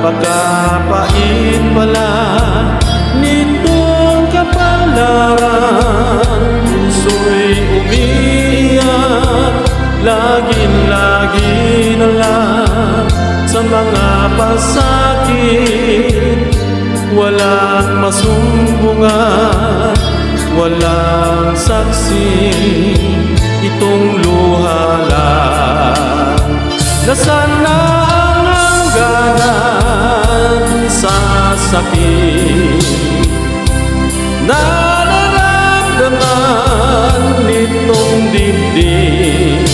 Napakapait pala nitong kapalaran. Puso'y umiiyak, laging-lagi na lang sa mga pasakit. Walang masumbungan, walang saksi, itong luha lang. Nasaan na ang hangganan sa sakit na nararamdaman nitong dibdib?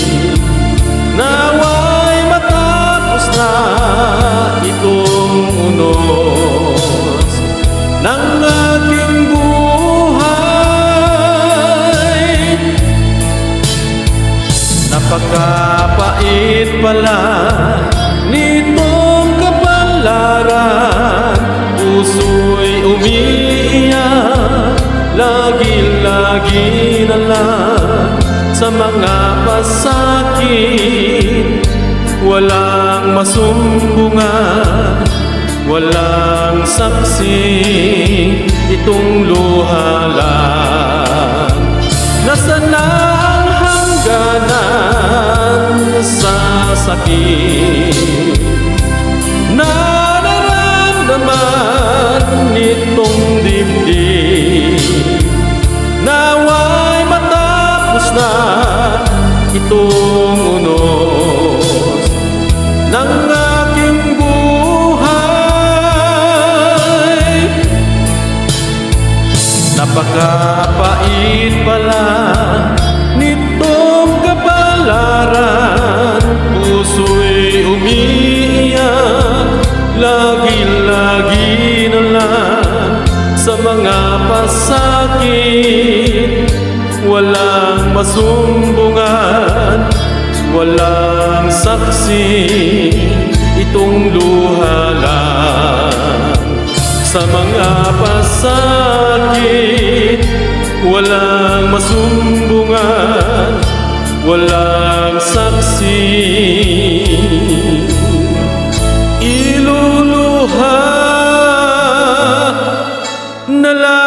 Nawa'y matapos na itong unos ng aking buhay. Napakapait pala nitong kapalaran. Puso'y umiiyak, lagi-lagi na lang sa mga pasakit. Walang masumbungan, walang saksi, itong luha lang. Nasaan na ang hangganan sa sakit na nararamdaman nitong dibdib? Nawa'y matapos na itong unos ng aking buhay. Napakapait pala nitong kapalaran. Puso'y umiiyak, lagi-lagi na lang sa mga pasakit. Walang masumbungan, walang saksi, itong luha lang. Sa mga pasakit, walang masumbungan, walang saksi, iluluha na lang.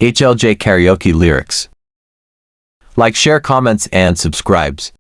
HLJ Karaoke Lyrics. Like, share, comments, and subscribes.